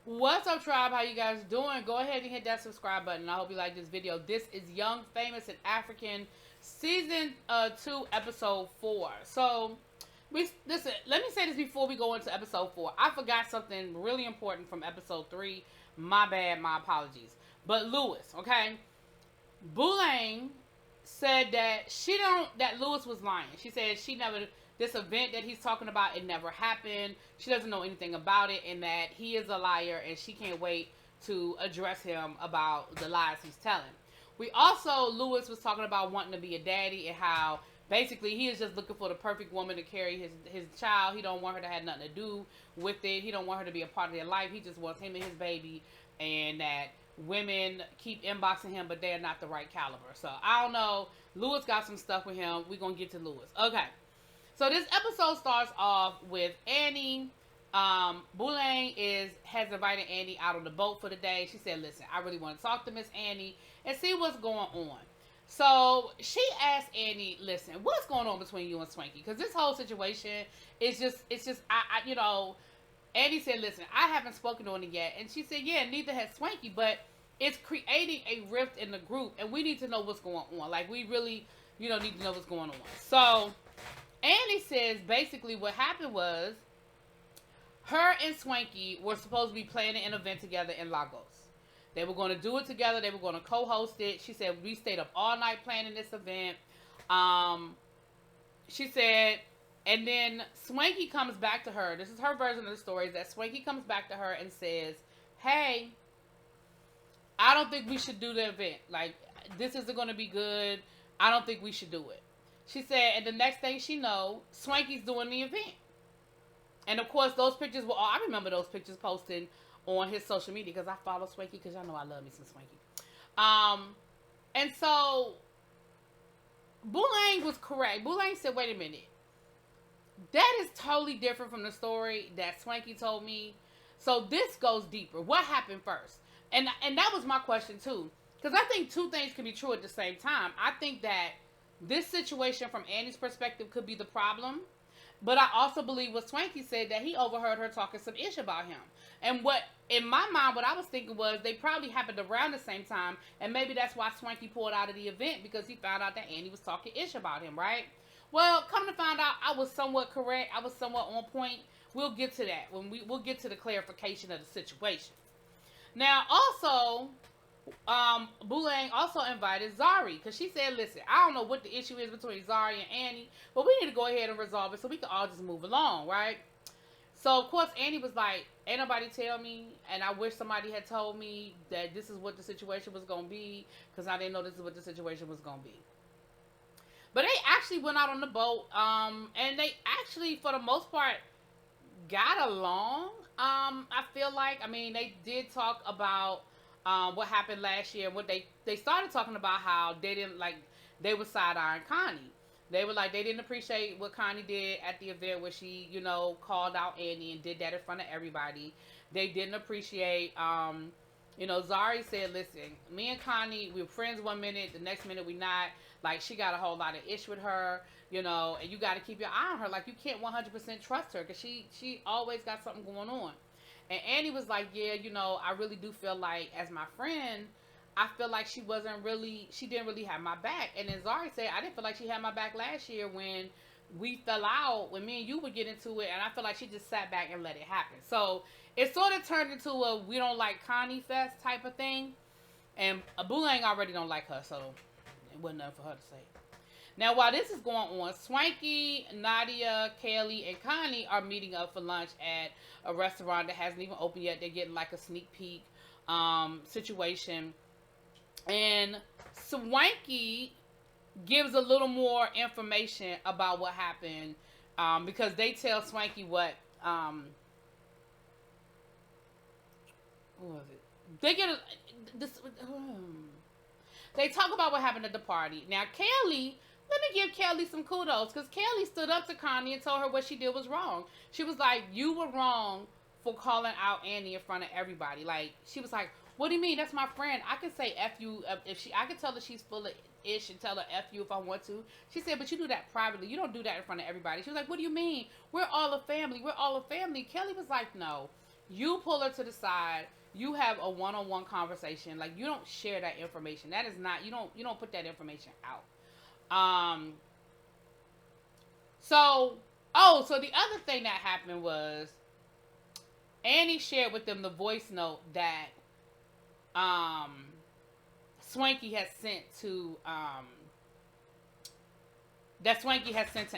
What's up, tribe? How you guys doing? Go ahead and hit that subscribe button. I hope you like this video. This is Young, Famous, and African, Season 2, Episode 4. So, listen, let me say this before we go into Episode 4. I forgot something really important from Episode 3. My bad, my apologies. But Lewis, okay? Boulain said that Lewis was lying. She said this event that he's talking about, it never happened. She doesn't know anything about it, and that he is a liar, and she can't wait to address him about the lies he's telling. Lewis was talking about wanting to be a daddy and how basically he is just looking for the perfect woman to carry his child. He don't want her to have nothing to do with it. He don't want her to be a part of their life. He just wants him and his baby, and that women keep inboxing him, but they're not the right caliber. So I don't know. Lewis got some stuff with him. We're gonna get to Lewis. Okay. So this episode starts off with Annie. Boulain has invited Annie out on the boat for the day. She said, "Listen, I really want to talk to Miss Annie and see what's going on." So she asked Annie, "Listen, what's going on between you and Swanky? Because this whole situation is just, Annie said, "Listen, I haven't spoken on it yet." And she said, "Yeah, neither has Swanky, but it's creating a rift in the group, and we need to know what's going on. Like, we really, need to know what's going on." So Annie says basically what happened was her and Swanky were supposed to be planning an event together in Lagos. They were going to do it together. They were going to co-host it. She said, "We stayed up all night planning this event." She said, and then Swanky comes back to her. This is her version of the story, is that Swanky comes back to her and says, "Hey, I don't think we should do the event. Like, this isn't going to be good. I don't think we should do it." She said, and the next thing she know, Swanky's doing the event. And of course, those pictures were all, I remember those pictures posted on his social media because I follow Swanky because y'all know I love me some Swanky. And so Boulain was correct. Boulain said, "Wait a minute. That is totally different from the story that Swanky told me. So this goes deeper. What happened first?" And that was my question too. Because I think two things can be true at the same time. I think that this situation from Annie's perspective could be the problem. But I also believe what Swanky said, that he overheard her talking some ish about him. And what, in my mind, what I was thinking was they probably happened around the same time. And maybe that's why Swanky pulled out of the event, because he found out that Annie was talking ish about him, right? Well, come to find out, I was somewhat correct. I was somewhat on point. We'll get to that when we'll get to the clarification of the situation. Now, also, Boulain also invited Zari, because she said, "Listen, I don't know what the issue is between Zari and Annie, but we need to go ahead and resolve it so we can all just move along, right?" So, of course, Annie was like, "Ain't nobody tell me, and I wish somebody had told me that this is what the situation was going to be, because I didn't know this is what the situation was going to be." But they actually went out on the boat, and they actually, for the most part, got along. I feel like, I mean, they did talk about what happened last year. What they started talking about how they didn't like, they were side-eyeing Connie. They were like, they didn't appreciate what Connie did at the event where she, called out Annie and did that in front of everybody. They didn't appreciate, Zari said, "Listen, me and Connie, we were friends one minute, the next minute we not. Like, she got a whole lot of ish with her, and you got to keep your eye on her. Like, you can't 100% trust her because she always got something going on." And Annie was like, "Yeah, I really do feel like, as my friend, I feel like she didn't really have my back." And then Zari said, "I didn't feel like she had my back last year when we fell out, when me and you would get into it, and I feel like she just sat back and let it happen." So it sort of turned into a "we don't like Connie fest" type of thing. And Boulain already don't like her, so it wasn't nothing for her to say. Now, while this is going on, Swanky, Nadia, Kaylee, and Connie are meeting up for lunch at a restaurant that hasn't even opened yet. They're getting like a sneak peek situation. And Swanky gives a little more information about what happened, because they tell Swanky what was it? They talk about what happened at the party. Now, Kelly, let me give Kelly some kudos, because Kelly stood up to Connie and told her what she did was wrong. She was like, "You were wrong for calling out Annie in front of everybody." Like, she was like, "What do you mean? That's my friend. I can say F you I can tell her she's full of ish and tell her F you if I want to." She said, "But you do that privately. You don't do that in front of everybody." She was like, "What do you mean? We're all a family. We're all a family." Kelly was like, "No. You pull her to the side. You have a one-on-one conversation. Like, you don't share that information. That is not, you don't put that information out. Um. So, so the other thing that happened was Annie shared with them the voice note that um Swanky has sent to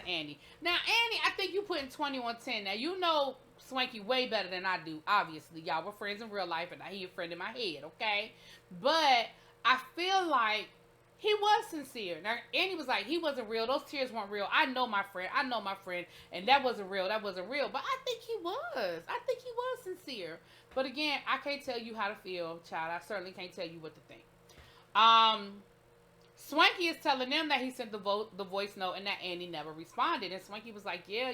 Annie. Now, Annie, I think you put in 2110. Now, you know Swanky way better than I do, obviously. Y'all were friends in real life, and he a friend in my head, okay? But I feel like he was sincere. Now, Annie was like, he wasn't real. Those tears weren't real. I know my friend. And that wasn't real. But I think he was. I think he was sincere. But again, I can't tell you how to feel, child. I certainly can't tell you what to think. Swanky is telling them that he sent the voice note and that Annie never responded. And Swanky was like, yeah,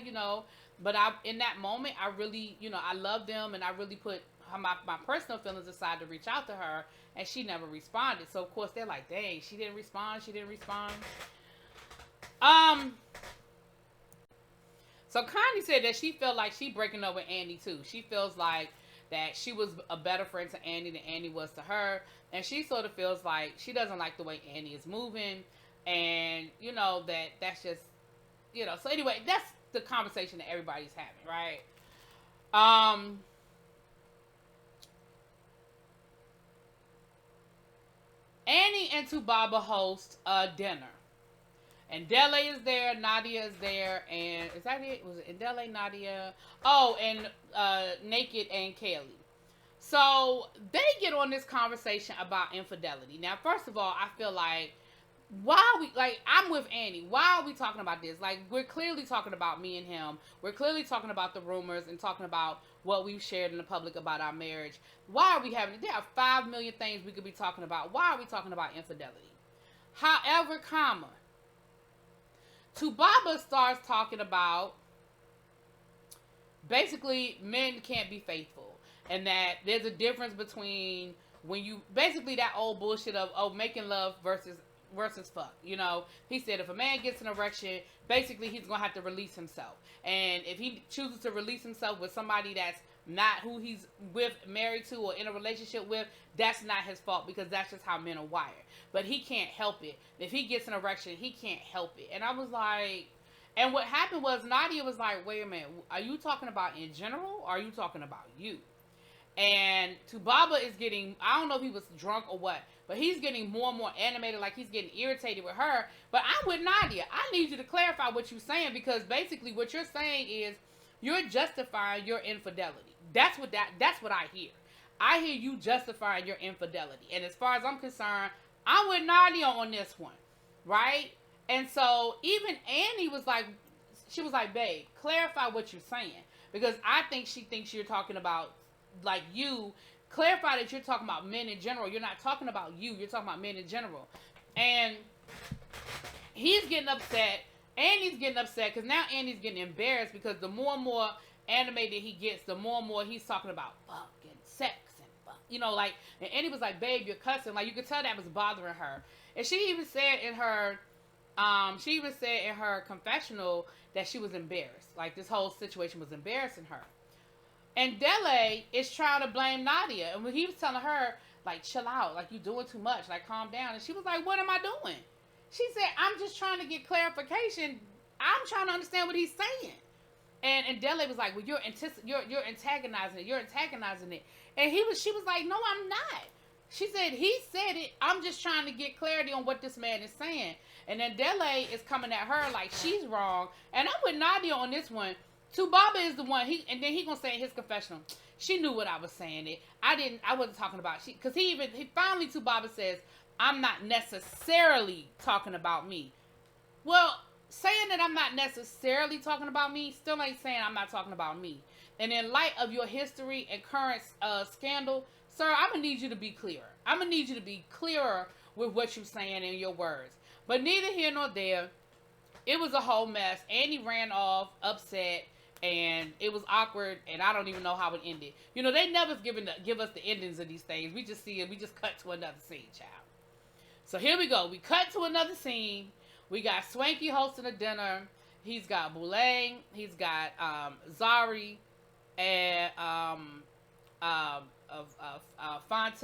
but in that moment, I really, I love them, and I really put my personal feelings aside to reach out to her, and she never responded. So, of course, they're like, dang, she didn't respond. So Connie said that she felt like she breaking up with Annie, too. She feels like that she was a better friend to Annie than Annie was to her. And she sort of feels like she doesn't like the way Annie is moving. And, that's just, So anyway, that's the conversation that everybody's having, right? Annie and Tubaba host a dinner. And Dele is there, Nadia is there, and is that it? Was it Dele, Nadia? Oh, and Naked and Kaylee. So they get on this conversation about infidelity. Now, first of all, I feel like, I'm with Annie. Why are we talking about this? Like, we're clearly talking about me and him. We're clearly talking about the rumors and talking about what we've shared in the public about our marriage. Why are we having it? There are 5 million things we could be talking about. Why are we talking about infidelity? However, Tubaba starts talking about basically men can't be faithful, and that there's a difference between when you basically that old bullshit of making love versus fuck. He said if a man gets an erection, basically he's gonna have to release himself, and if he chooses to release himself with somebody that's not who he's with, married to, or in a relationship with, that's not his fault, because that's just how men are wired. But he can't help it. If he gets an erection, he can't help it. And I was like, and what happened was Nadia was like, wait a minute, are you talking about in general, or are you talking about you? And Tubaba is getting, I don't know if he was drunk or what, but he's getting more and more animated, like he's getting irritated with her. But I'm with Nadia. I need you to clarify what you're saying, because basically what you're saying is you're justifying your infidelity. That's what I hear. I hear you justifying your infidelity. And as far as I'm concerned, I'm with Nadia on this one, right? And so even Annie was like, she was like, babe, clarify what you're saying, because I think she thinks you're talking about like you. Clarify that you're talking about men in general. You're not talking about you. You're talking about men in general. And he's getting upset. Annie's getting upset because now Annie's getting embarrassed, because the more and more animated he gets, the more and more he's talking about fuck and sex and fuck. And Annie was like, babe, you're cussing. Like, you could tell that was bothering her. And she even said in her confessional that she was embarrassed. Like, this whole situation was embarrassing her. And Dele is trying to blame Nadia. And when he was telling her, like, chill out, like, you're doing too much, like, calm down. And she was like, what am I doing? She said, I'm just trying to get clarification. I'm trying to understand what he's saying. And Dele was like, well, you're antagonizing it. You're antagonizing it. And she was like, no, I'm not. She said, he said it. I'm just trying to get clarity on what this man is saying. And then Dele is coming at her like she's wrong. And I'm with Nadia on this one. Tubaba is the one. And then he gonna say in his confessional, she knew what I was saying. I wasn't talking about she, because he finally, Tubaba says, I'm not necessarily talking about me. Well, saying that I'm not necessarily talking about me still ain't saying I'm not talking about me. And in light of your history and current scandal, sir, I'm going to need you to be clearer. I'm going to need you to be clearer with what you're saying in your words. But neither here nor there. It was a whole mess. Annie ran off upset, and it was awkward, and I don't even know how it ended. They never give us the endings of these things. We just see it. We just cut to another scene, child. So here we go. We cut to another scene. We got Swanky hosting a dinner. He's got Boulay. He's got Zari. And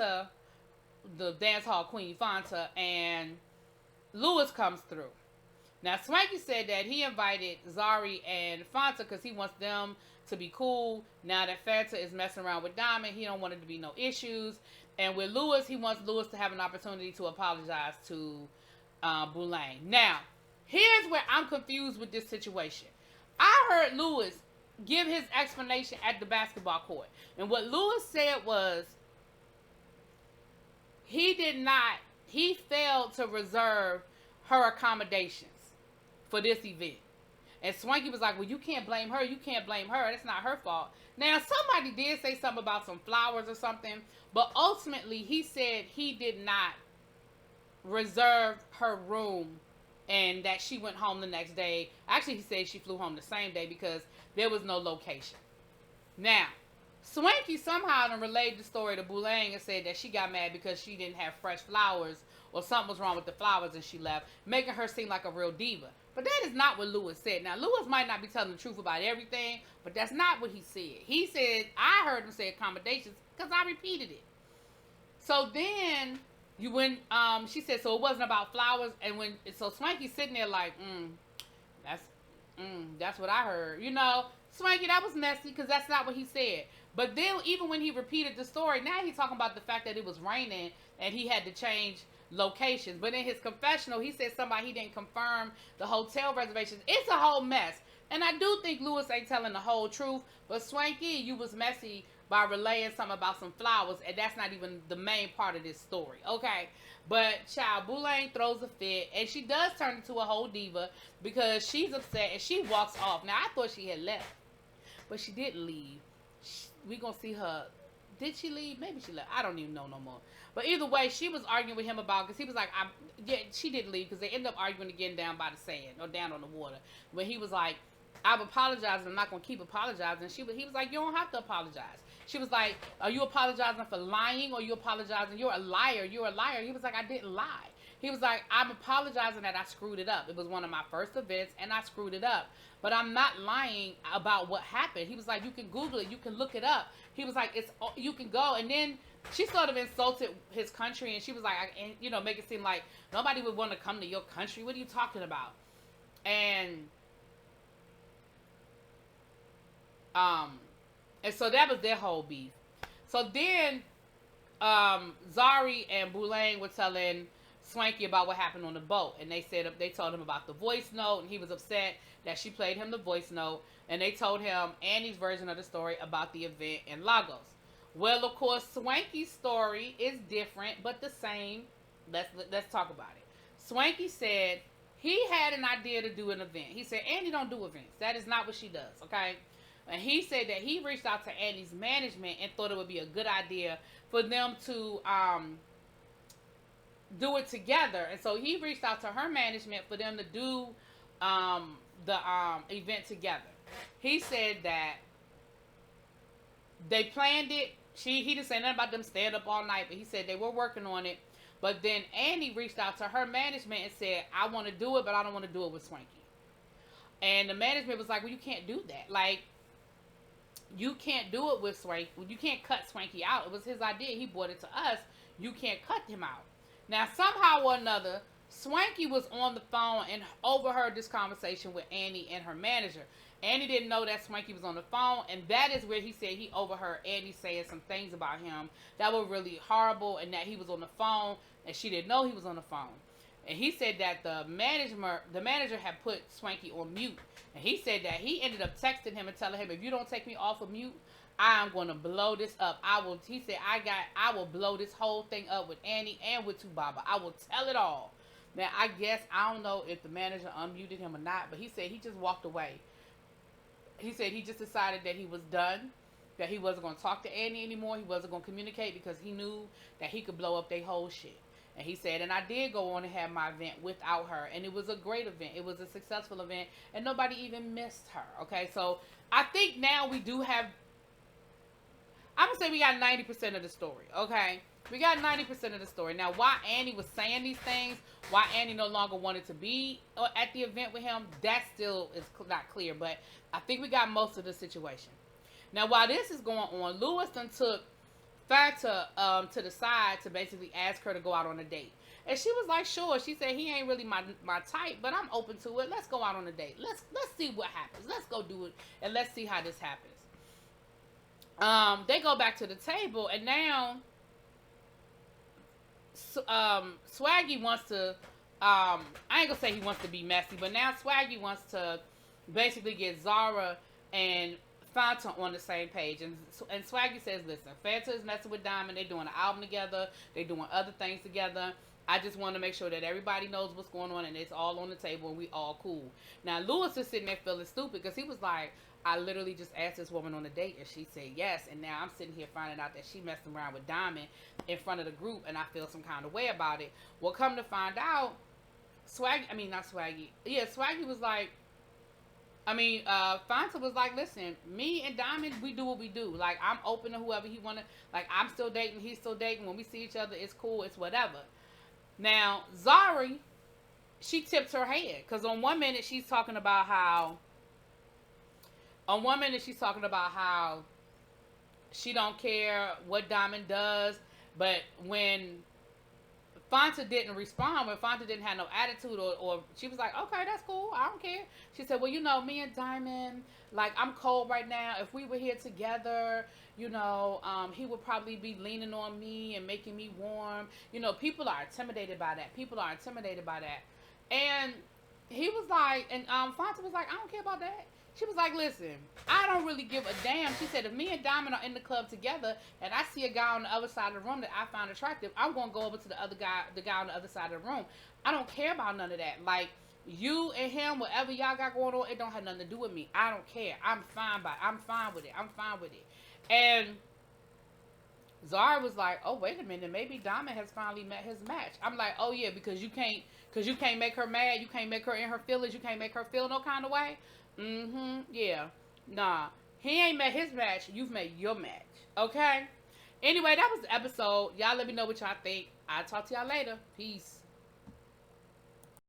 Fanta, the dance hall queen Fanta, and Lewis comes through. Now, Swanky said that he invited Zari and Fanta because he wants them to be cool. Now that Fanta is messing around with Diamond, he don't want it to be no issues. And with Lewis, he wants Lewis to have an opportunity to apologize to Boulain. Now, here's where I'm confused with this situation. I heard Lewis give his explanation at the basketball court. And what Lewis said was he failed to reserve her accommodations for this event. And Swanky was like, well, you can't blame her. You can't blame her. That's not her fault. Now, somebody did say something about some flowers or something. But ultimately, he said he did not reserve her room and that she went home the next day. Actually, he said she flew home the same day because there was no location. Now, Swanky somehow relayed the story to Boulain and said that she got mad because she didn't have fresh flowers or something was wrong with the flowers and she left, making her seem like a real diva. But that is not what Lewis said. Now, Lewis might not be telling the truth about everything, but that's not what he said. He said, I heard him say accommodations because I repeated it. So then, she said, so it wasn't about flowers, and so Swanky's sitting there like, that's what I heard. You know, Swanky, that was messy because that's not what he said. But then, even when he repeated the story, now he's talking about the fact that it was raining and he had to change locations. But in his confessional, he said he didn't confirm the hotel reservations. It's a whole mess. And I do think Lewis ain't telling the whole truth. But Swanky, you was messy by relaying something about some flowers, and that's not even the main part of this story, okay? But child, Boulain throws a fit, and she does turn into a whole diva because she's upset, and she walks off. Now, I thought she had left, but she didn't leave. We gonna see her. Did she leave? Maybe she left. I don't even know no more. But either way, she was arguing with him about, because he was like, she didn't leave, because they ended up arguing again down by the sand, or down on the water, when he was like, I've apologized, and I'm not going to keep apologizing. He was like, you don't have to apologize. She was like, are you apologizing for lying, or are you apologizing? You're a liar. You're a liar. He was like, I didn't lie. He was like, I'm apologizing that I screwed it up. It was one of my first events, and I screwed it up. But I'm not lying about what happened. He was like, you can Google it. You can look it up. He was like, you can go. And then she sort of insulted his country, and she was like, make it seem like nobody would want to come to your country. What are you talking about? And so that was their whole beef. So then, Zari and Boulain were telling Swanky about what happened on the boat, and they told him about the voice note, and he was upset that she played him the voice note, and they told him Annie's version of the story about the event in Lagos. Well, of course, Swanky's story is different, but the same. Let's talk about it. Swanky said he had an idea to do an event. He said Annie don't do events. That is not what she does, okay? And he said that he reached out to Annie's management and thought it would be a good idea for them to do it together. And so he reached out to her management for them to do the event together. He said that they planned it. He didn't say nothing about them staying up all night, but he said they were working on it. But then Annie reached out to her management and said, I want to do it, but I don't want to do it with Swanky. And the management was like, well, you can't do that. Like, you can't do it with Swanky. You can't cut Swanky out. It was his idea. He brought it to us. You can't cut him out. Now, somehow or another, Swanky was on the phone and overheard this conversation with Annie and her manager. Annie didn't know that Swanky was on the phone, and that is where he said he overheard Annie saying some things about him that were really horrible, and that he was on the phone, and she didn't know he was on the phone. And he said that the manager had put Swanky on mute. And he said that he ended up texting him and telling him, if you don't take me off of mute, I'm going to blow this up. He said, I will blow this whole thing up with Annie and with Tubaba. I will tell it all. Now, I guess, I don't know if the manager unmuted him or not, but he said he just walked away. He said he just decided that he was done, that he wasn't going to talk to Annie anymore. He wasn't going to communicate because he knew that he could blow up their whole shit. And he said, and I did go on and have my event without her. And it was a great event. It was a successful event. And nobody even missed her. Okay, so I think now we do have, I'm going to say we got 90% of the story. Okay, we got 90% of the story. Now, why Annie was saying these things, why Annie no longer wanted to be at the event with him, that still is not clear. But I think we got most of the situation. Now, while this is going on, Lewis done took Fanta to the side to basically ask her to go out on a date. And she was like, sure. She said, he ain't really my type, but I'm open to it. Let's go out on a date. Let's see what happens. Let's go do it, and let's see how this happens. They go back to the table, and now Swaggy wants to, I ain't gonna say he wants to be messy, but now Swaggy wants to basically get Zara and Fanta on the same page. And Swaggy says, listen, Fanta is messing with Diamond. They're doing an album together. They're doing other things together. I just want to make sure that everybody knows what's going on and it's all on the table and we all cool. Now, Lewis is sitting there feeling stupid because he was like, I literally just asked this woman on a date and she said yes. And now I'm sitting here finding out that she messing around with Diamond in front of the group and I feel some kind of way about it. Well, come to find out, Swaggy was like, Fanta was like, listen, me and Diamond, we do what we do. Like, I'm open to whoever he wanna. Like, I'm still dating, he's still dating. When we see each other, it's cool, it's whatever. Now, Zari, she tips her hand. Because on one minute, she's talking about how she don't care what Diamond does. But when Fanta didn't respond, when Fanta didn't have no attitude, or she was like, okay, that's cool, I don't care. She said, well, me and Diamond, like, I'm cold right now. If we were here together, he would probably be leaning on me and making me warm. People are intimidated by that. And he was like, and Fanta was like, I don't care about that. She was like, listen, I don't really give a damn. She said, if me and Diamond are in the club together and I see a guy on the other side of the room that I find attractive, I'm going to go over to the guy on the other side of the room. I don't care about none of that. Like, you and him, whatever y'all got going on, it don't have nothing to do with me. I don't care. I'm fine with it. And Zara was like, oh, wait a minute. Maybe Diamond has finally met his match. I'm like, oh, yeah, because you can't make her mad. You can't make her in her feelings. You can't make her feel no kind of way. Yeah. Nah. He ain't met his match. You've met your match. Okay? Anyway, that was the episode. Y'all let me know what y'all think. I'll talk to y'all later. Peace.